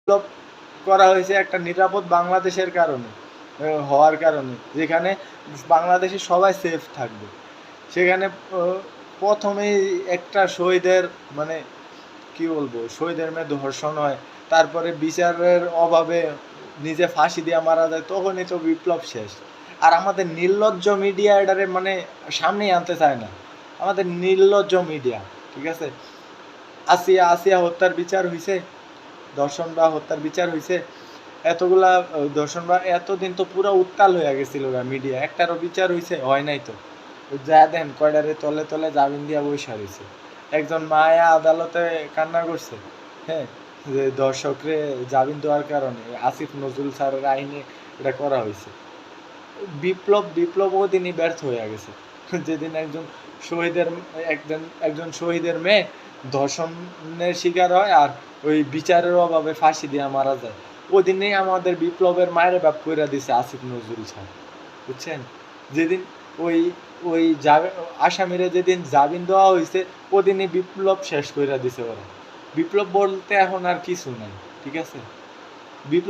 বিপ্লব করা হয়েছে একটা নিরাপদ বাংলাদেশের কারণে, হওয়ার কারণে, যেখানে বাংলাদেশে সবাই সেফ থাকবে। সেখানে প্রথমেই একটা শহীদের মানে কি বলবো, শহীদের মেয়ে ধর্ষণ হয়, তারপরে বিচারের অভাবে নিজে ফাঁসি দিয়ে মারা যায়, তখনই তো বিপ্লব শেষ। আর আমাদের নির্লজ্জ মিডিয়া এটারে মানে সামনেই আনতে চায় না, আমাদের নির্লজ্জ মিডিয়া। ঠিক আছে, আসিয়া আসিয়া হত্যার বিচার হয়েছে, ধর্ষণ বা হত্যার বিচার হয়েছে, এতগুলা ধর্ষণ বা এতদিন তো পুরো উত্তাল হয়ে গেছিল মিডিয়া, একটারও বিচার হয়েছে? হয় নাই তো। যা দেন কয়টারে তলে তলে জামিন দিয়া বৈশা রয়েছে। একজন মায়া আদালতে কান্না করছে, হ্যাঁ, যে দর্শকরে জামিন দেওয়ার কারণে আসিফ নজরুল স্যারের আইনে এটা করা হয়েছে। বিপ্লব ওদিনই ব্যর্থ হয়ে গেছে, যেদিন একজন শহীদের মেয়ে ধর্ষণের শিকার হয় আর ওই বিচারের অভাবে ফাঁসি দিয়ে মারা যায়, ওদিনেই আমাদের বিপ্লবের মায়ের বাপ কইরা দিছে আসিফ নজরুল স্যার, বুঝছেন? যেদিন ওই ওই আসামিরে যেদিন জামিন দেওয়া হয়েছে, ওদিনই বিপ্লব শেষ কইরা দিছে ওরা। বিপ্লব বলতে এখন আর কিছু নাই। ঠিক আছে, বিপ্লব